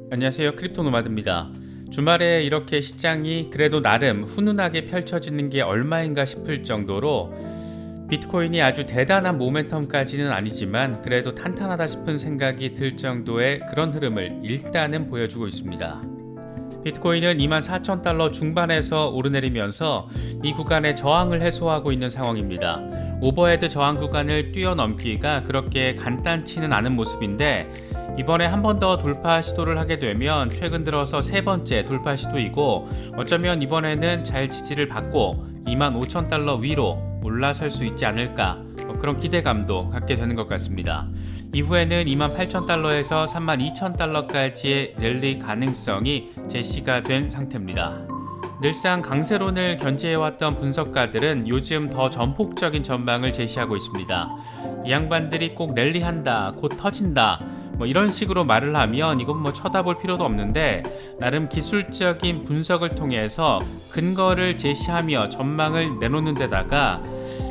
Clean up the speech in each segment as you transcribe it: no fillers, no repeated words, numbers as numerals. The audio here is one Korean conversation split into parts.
안녕하세요. 크립토 노마드입니다. 주말에 이렇게 시장이 그래도 나름 훈훈하게 펼쳐지는 게 얼마인가 싶을 정도로 비트코인이 아주 대단한 모멘텀까지는 아니지만 그래도 탄탄하다 싶은 생각이 들 정도의 그런 흐름을 일단은 보여주고 있습니다. 비트코인은 24,000달러 중반에서 오르내리면서 이 구간의 저항을 해소하고 있는 상황입니다. 오버헤드 저항 구간을 뛰어넘기가 그렇게 간단치는 않은 모습인데 이번에 한 번 더 돌파 시도를 하게 되면 최근 들어서 세 번째 돌파 시도이고 어쩌면 이번에는 잘 지지를 받고 25,000달러 위로 올라설 수 있지 않을까 그런 기대감도 갖게 되는 것 같습니다. 이후에는 28,000달러에서 32,000달러까지의 랠리 가능성이 제시가 된 상태입니다. 늘상 강세론을 견지해왔던 분석가들은 요즘 더 전폭적인 전망을 제시하고 있습니다. 이 양반들이 꼭 랠리한다, 곧 터진다 이런 식으로 말을 하면 이건 쳐다볼 필요도 없는데 나름 기술적인 분석을 통해서 근거를 제시하며 전망을 내놓는 데다가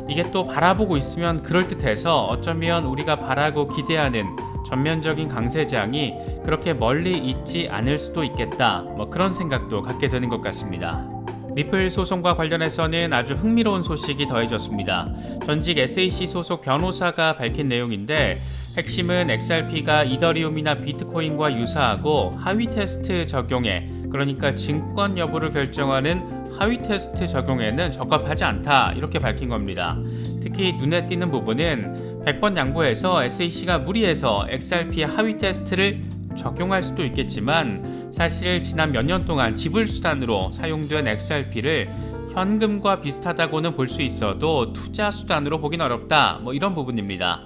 이게 또 바라보고 있으면 그럴듯해서 어쩌면 우리가 바라고 기대하는 전면적인 강세장이 그렇게 멀리 있지 않을 수도 있겠다 그런 생각도 갖게 되는 것 같습니다. 리플 소송과 관련해서는 아주 흥미로운 소식이 더해졌습니다. 전직 SEC 소속 변호사가 밝힌 내용인데 핵심은 XRP가 이더리움이나 비트코인과 유사하고 하위 테스트 적용에 그러니까 증권 여부를 결정하는 하위 테스트 적용에는 적합하지 않다 이렇게 밝힌 겁니다. 특히 눈에 띄는 부분은 100번 양보해서 SEC가 무리해서 XRP의 하위 테스트를 적용할 수도 있겠지만 사실 지난 몇 년 동안 지불수단으로 사용된 XRP를 현금과 비슷하다고는 볼 수 있어도 투자수단으로 보긴 어렵다 이런 부분입니다.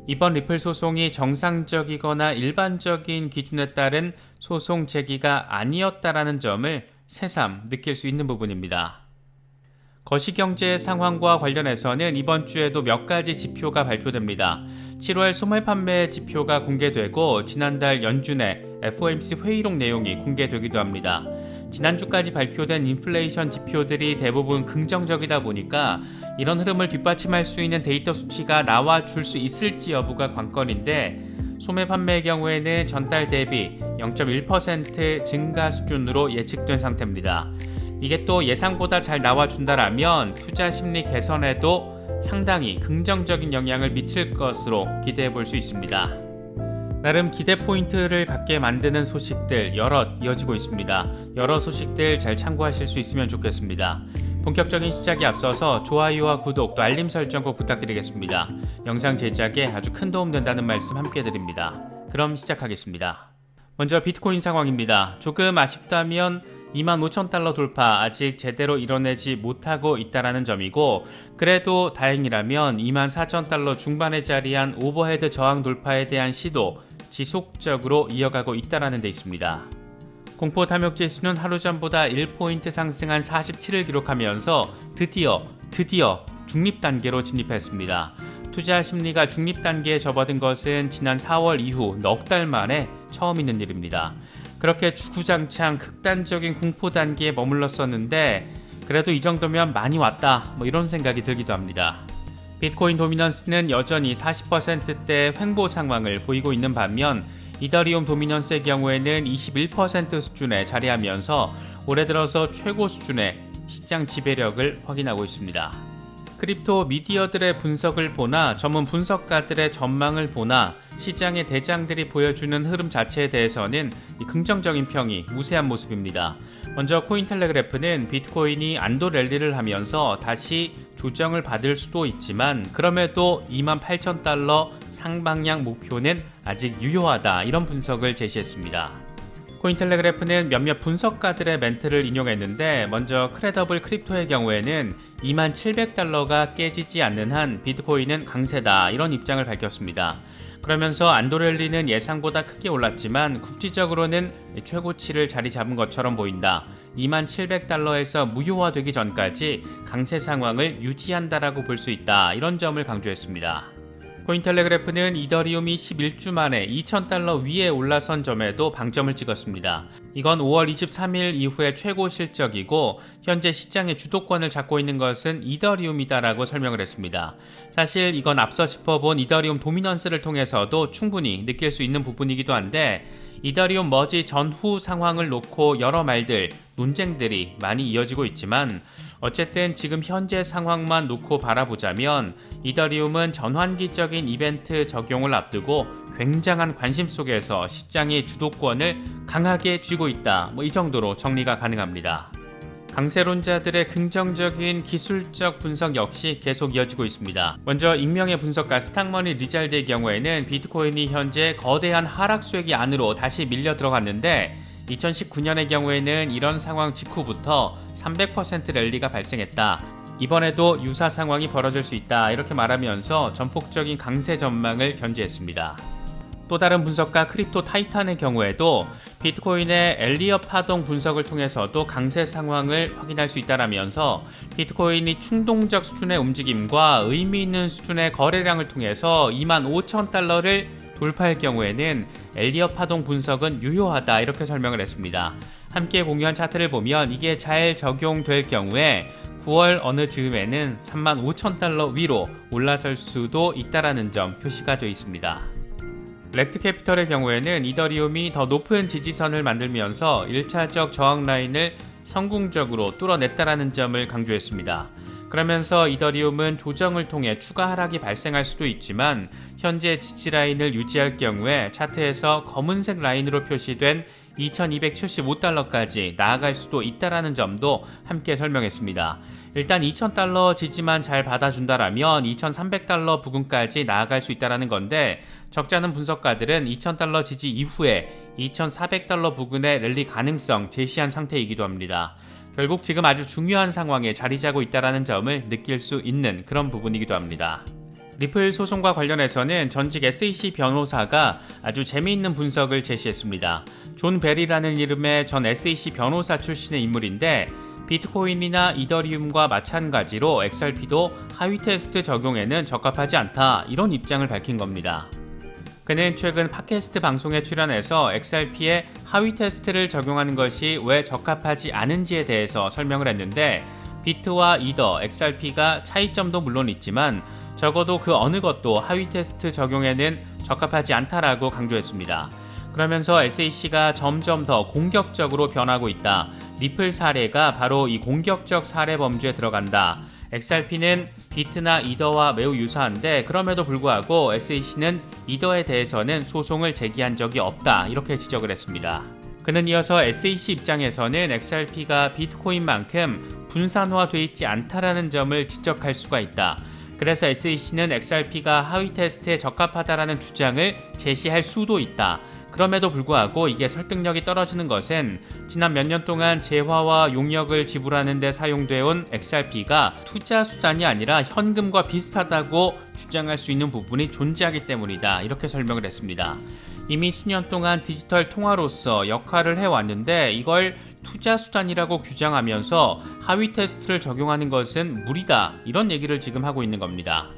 이번 리플 소송이 정상적이거나 일반적인 기준에 따른 소송 제기가 아니었다라는 점을 새삼 느낄 수 있는 부분입니다. 거시경제 상황과 관련해서는 이번 주에도 몇 가지 지표가 발표됩니다. 7월 소매 판매 지표가 공개되고 지난달 연준의 FOMC 회의록 내용이 공개되기도 합니다. 지난주까지 발표된 인플레이션 지표들이 대부분 긍정적이다 보니까 이런 흐름을 뒷받침할 수 있는 데이터 수치가 나와줄 수 있을지 여부가 관건인데 소매 판매의 경우에는 전달 대비 0.1% 증가 수준으로 예측된 상태입니다. 이게 또 예상보다 잘 나와준다라면 투자 심리 개선에도 상당히 긍정적인 영향을 미칠 것으로 기대해 볼 수 있습니다. 나름 기대 포인트를 갖게 만드는 소식들 여럿 이어지고 있습니다. 여러 소식들 잘 참고하실 수 있으면 좋겠습니다. 본격적인 시작에 앞서서 좋아요와 구독 또 알림 설정 꼭 부탁드리겠습니다. 영상 제작에 아주 큰 도움 된다는 말씀 함께 드립니다. 그럼 시작하겠습니다. 먼저 비트코인 상황입니다. 조금 아쉽다면 25,000달러 돌파 아직 제대로 이뤄내지 못하고 있다라는 점이고 그래도 다행이라면 24,000달러 중반에 자리한 오버헤드 저항 돌파에 대한 시도 지속적으로 이어가고 있다라는 데 있습니다. 공포 탐욕 지수는 하루 전보다 1포인트 상승한 47을 기록하면서 드디어 중립 단계로 진입했습니다. 투자 심리가 중립 단계에 접어든 것은 지난 4월 이후 넉 달 만에 처음 있는 일입니다. 그렇게 주구장창 극단적인 공포 단계에 머물렀었는데 그래도 이 정도면 많이 왔다 이런 생각이 들기도 합니다. 비트코인 도미넌스는 여전히 40%대 횡보 상황을 보이고 있는 반면 이더리움 도미넌스의 경우에는 21% 수준에 자리하면서 올해 들어서 최고 수준의 시장 지배력을 확인하고 있습니다. 크립토 미디어들의 분석을 보나 전문 분석가들의 전망을 보나 시장의 대장들이 보여주는 흐름 자체에 대해서는 긍정적인 평이 우세한 모습입니다. 먼저 코인텔레그래프는 비트코인이 안도 랠리를 하면서 다시 조정을 받을 수도 있지만 그럼에도 28,000달러 상방향 목표는 아직 유효하다 이런 분석을 제시했습니다. 코인텔레그래프는 몇몇 분석가들의 멘트를 인용했는데 먼저 크레더블 크립토의 경우에는 27,000달러가 깨지지 않는 한 비트코인은 강세다 이런 입장을 밝혔습니다. 그러면서 안도랠리는 예상보다 크게 올랐지만 국지적으로는 최고치를 자리 잡은 것처럼 보인다. 27,000달러에서 무효화되기 전까지 강세 상황을 유지한다라고 볼 수 있다 이런 점을 강조했습니다. 코인텔레그래프는 이더리움이 11주 만에 2,000달러 위에 올라선 점에도 방점을 찍었습니다. 이건 5월 23일 이후의 최고 실적이고 현재 시장의 주도권을 잡고 있는 것은 이더리움이다라고 설명을 했습니다. 사실 이건 앞서 짚어본 이더리움 도미넌스를 통해서도 충분히 느낄 수 있는 부분이기도 한데 이더리움 머지 전후 상황을 놓고 여러 말들, 논쟁들이 많이 이어지고 있지만 어쨌든 지금 현재 상황만 놓고 바라보자면 이더리움은 전환기적인 이벤트 적용을 앞두고 굉장한 관심 속에서 시장의 주도권을 강하게 쥐고 있다. 이 정도로 정리가 가능합니다. 강세론자들의 긍정적인 기술적 분석 역시 계속 이어지고 있습니다. 먼저 익명의 분석가 스탁머니 리잘드의 경우에는 비트코인이 현재 거대한 하락 수액이 안으로 다시 밀려 들어갔는데 2019년의 경우에는 이런 상황 직후부터 300% 랠리가 발생했다. 이번에도 유사 상황이 벌어질 수 있다. 이렇게 말하면서 전폭적인 강세 전망을 견지했습니다. 또 다른 분석가 크립토 타이탄의 경우에도 비트코인의 엘리엇 파동 분석을 통해서도 강세 상황을 확인할 수 있다라면서 비트코인이 충동적 수준의 움직임과 의미 있는 수준의 거래량을 통해서 25,000달러를 돌파할 경우에는 엘리엇 파동 분석은 유효하다 이렇게 설명을 했습니다. 함께 공유한 차트를 보면 이게 잘 적용될 경우에 9월 어느 즈음에는 35,000달러 위로 올라설 수도 있다라는 점 표시가 되어 있습니다. 렉트캐피털의 경우에는 이더리움이 더 높은 지지선을 만들면서 1차적 저항 라인을 성공적으로 뚫어냈다라는 점을 강조했습니다. 그러면서 이더리움은 조정을 통해 추가 하락이 발생할 수도 있지만 현재 지지 라인을 유지할 경우에 차트에서 검은색 라인으로 표시된 2275달러까지 나아갈 수도 있다라는 점도 함께 설명했습니다. 일단 2000달러 지지만 잘 받아준다라면 2300달러 부근까지 나아갈 수 있다라는 건데 적지 않은 분석가들은 2000달러 지지 이후에 2400달러 부근의 랠리 가능성 제시한 상태이기도 합니다. 결국 지금 아주 중요한 상황에 자리 잡고 있다는 점을 느낄 수 있는 그런 부분이기도 합니다. 리플 소송과 관련해서는 전직 SEC 변호사가 아주 재미있는 분석을 제시했습니다. 존 벨이라는 이름의 전 SEC 변호사 출신의 인물인데 비트코인이나 이더리움과 마찬가지로 XRP도 하위 테스트 적용에는 적합하지 않다 이런 입장을 밝힌 겁니다. 그는 최근 팟캐스트 방송에 출연해서 XRP에 하위 테스트를 적용하는 것이 왜 적합하지 않은지에 대해서 설명을 했는데 비트와 이더, XRP가 차이점도 물론 있지만 적어도 그 어느 것도 하위 테스트 적용에는 적합하지 않다라고 강조했습니다. 그러면서 SEC가 점점 더 공격적으로 변하고 있다. 리플 사례가 바로 이 공격적 사례 범주에 들어간다. XRP는 비트나 이더와 매우 유사한데 그럼에도 불구하고 SEC는 이더에 대해서는 소송을 제기한 적이 없다. 이렇게 지적을 했습니다. 그는 이어서 SEC 입장에서는 XRP가 비트코인만큼 분산화되어 있지 않다라는 점을 지적할 수가 있다. 그래서 SEC는 XRP가 하위 테스트에 적합하다라는 주장을 제시할 수도 있다. 그럼에도 불구하고 이게 설득력이 떨어지는 것은 지난 몇 년 동안 재화와 용역을 지불하는 데 사용되어 온 XRP가 투자 수단이 아니라 현금과 비슷하다고 주장할 수 있는 부분이 존재하기 때문이다. 이렇게 설명을 했습니다. 이미 수년 동안 디지털 통화로서 역할을 해왔는데 이걸 투자 수단이라고 규정하면서 하위 테스트를 적용하는 것은 무리다. 이런 얘기를 지금 하고 있는 겁니다.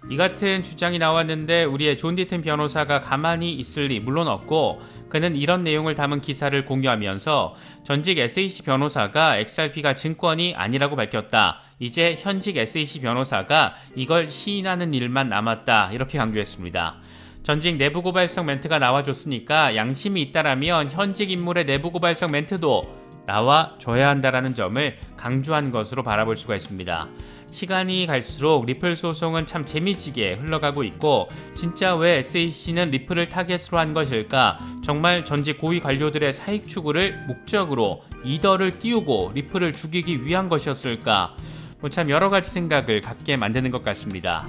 이 같은 주장이 나왔는데 우리의 존 디튼 변호사가 가만히 있을 리 물론 없고 그는 이런 내용을 담은 기사를 공유하면서 전직 SEC 변호사가 XRP가 증권이 아니라고 밝혔다. 이제 현직 SEC 변호사가 이걸 시인하는 일만 남았다. 이렇게 강조했습니다. 전직 내부 고발성 멘트가 나와줬으니까 양심이 있다라면 현직 인물의 내부 고발성 멘트도 나와줘야 한다라는 점을 강조한 것으로 바라볼 수가 있습니다. 시간이 갈수록 리플 소송은 참 재미지게 흘러가고 있고 진짜 왜 SEC는 리플을 타겟으로 한 것일까? 정말 전직 고위 관료들의 사익 추구를 목적으로 이더를 띄우고 리플을 죽이기 위한 것이었을까? 참 여러가지 생각을 갖게 만드는 것 같습니다.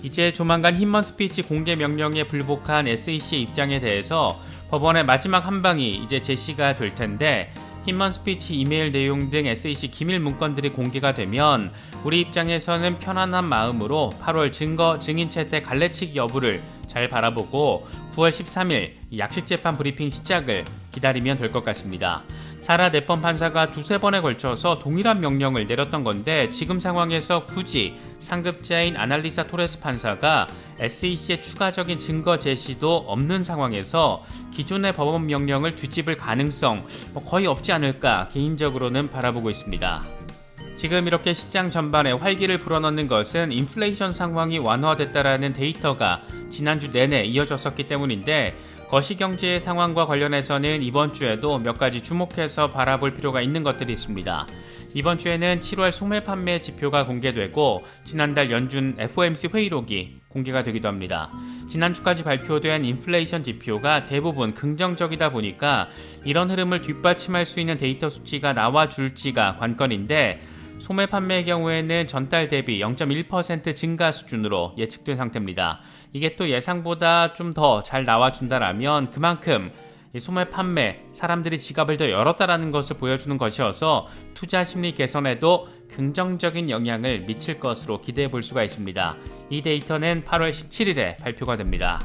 이제 조만간 힘먼 스피치 공개 명령에 불복한 SEC의 입장에 대해서 법원의 마지막 한 방이 이제 제시가 될 텐데 힘먼 스피치 이메일 내용 등 SEC 기밀 문건들이 공개가 되면 우리 입장에서는 편안한 마음으로 8월 증거 증인 채택 갈래치기 여부를 잘 바라보고 9월 13일 약식 재판 브리핑 시작을 기다리면 될 것 같습니다. 사라 네펀 판사가 두세 번에 걸쳐서 동일한 명령을 내렸던 건데 지금 상황에서 굳이 상급자인 아날리사 토레스 판사가 SEC의 추가적인 증거 제시도 없는 상황에서 기존의 법원 명령을 뒤집을 가능성 거의 없지 않을까 개인적으로는 바라보고 있습니다. 지금 이렇게 시장 전반에 활기를 불어넣는 것은 인플레이션 상황이 완화됐다라는 데이터가 지난주 내내 이어졌었기 때문인데 거시경제의 상황과 관련해서는 이번 주에도 몇 가지 주목해서 바라볼 필요가 있는 것들이 있습니다. 이번 주에는 7월 소매 판매 지표가 공개되고 지난달 연준 FOMC 회의록이 공개가 되기도 합니다. 지난주까지 발표된 인플레이션 지표가 대부분 긍정적이다 보니까 이런 흐름을 뒷받침할 수 있는 데이터 수치가 나와줄지가 관건인데 소매 판매의 경우에는 전달 대비 0.1% 증가 수준으로 예측된 상태입니다. 이게 또 예상보다 좀 더 잘 나와준다라면 그만큼 소매 판매, 사람들이 지갑을 더 열었다라는 것을 보여주는 것이어서 투자 심리 개선에도 긍정적인 영향을 미칠 것으로 기대해 볼 수가 있습니다. 이 데이터는 8월 17일에 발표가 됩니다.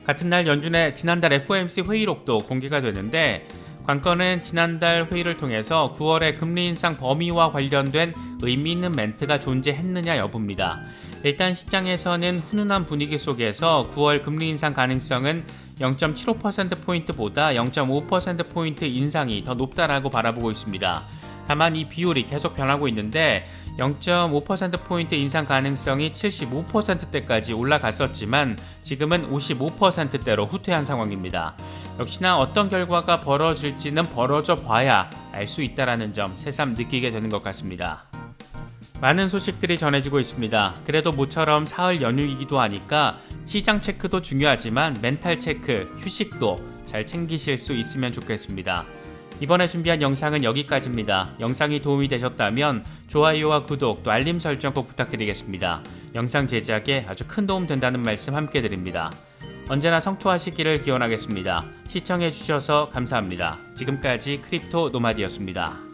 같은 날 연준의 지난달 FOMC 회의록도 공개가 되는데 관건은 지난달 회의를 통해서 9월의 금리 인상 범위와 관련된 의미 있는 멘트가 존재했느냐 여부입니다. 일단 시장에서는 훈훈한 분위기 속에서 9월 금리 인상 가능성은 0.75%포인트보다 0.5%포인트 인상이 더 높다라고 바라보고 있습니다. 다만 이 비율이 계속 변하고 있는데 0.5%포인트 인상 가능성이 75%대까지 올라갔었지만 지금은 55%대로 후퇴한 상황입니다. 역시나 어떤 결과가 벌어질지는 벌어져 봐야 알 수 있다는 점 새삼 느끼게 되는 것 같습니다. 많은 소식들이 전해지고 있습니다. 그래도 모처럼 사흘 연휴이기도 하니까 시장 체크도 중요하지만 멘탈 체크, 휴식도 잘 챙기실 수 있으면 좋겠습니다. 이번에 준비한 영상은 여기까지입니다. 영상이 도움이 되셨다면 좋아요와 구독 또 알림 설정 꼭 부탁드리겠습니다. 영상 제작에 아주 큰 도움 된다는 말씀 함께 드립니다. 언제나 성투하시기를 기원하겠습니다. 시청해주셔서 감사합니다. 지금까지 크립토 노마디였습니다.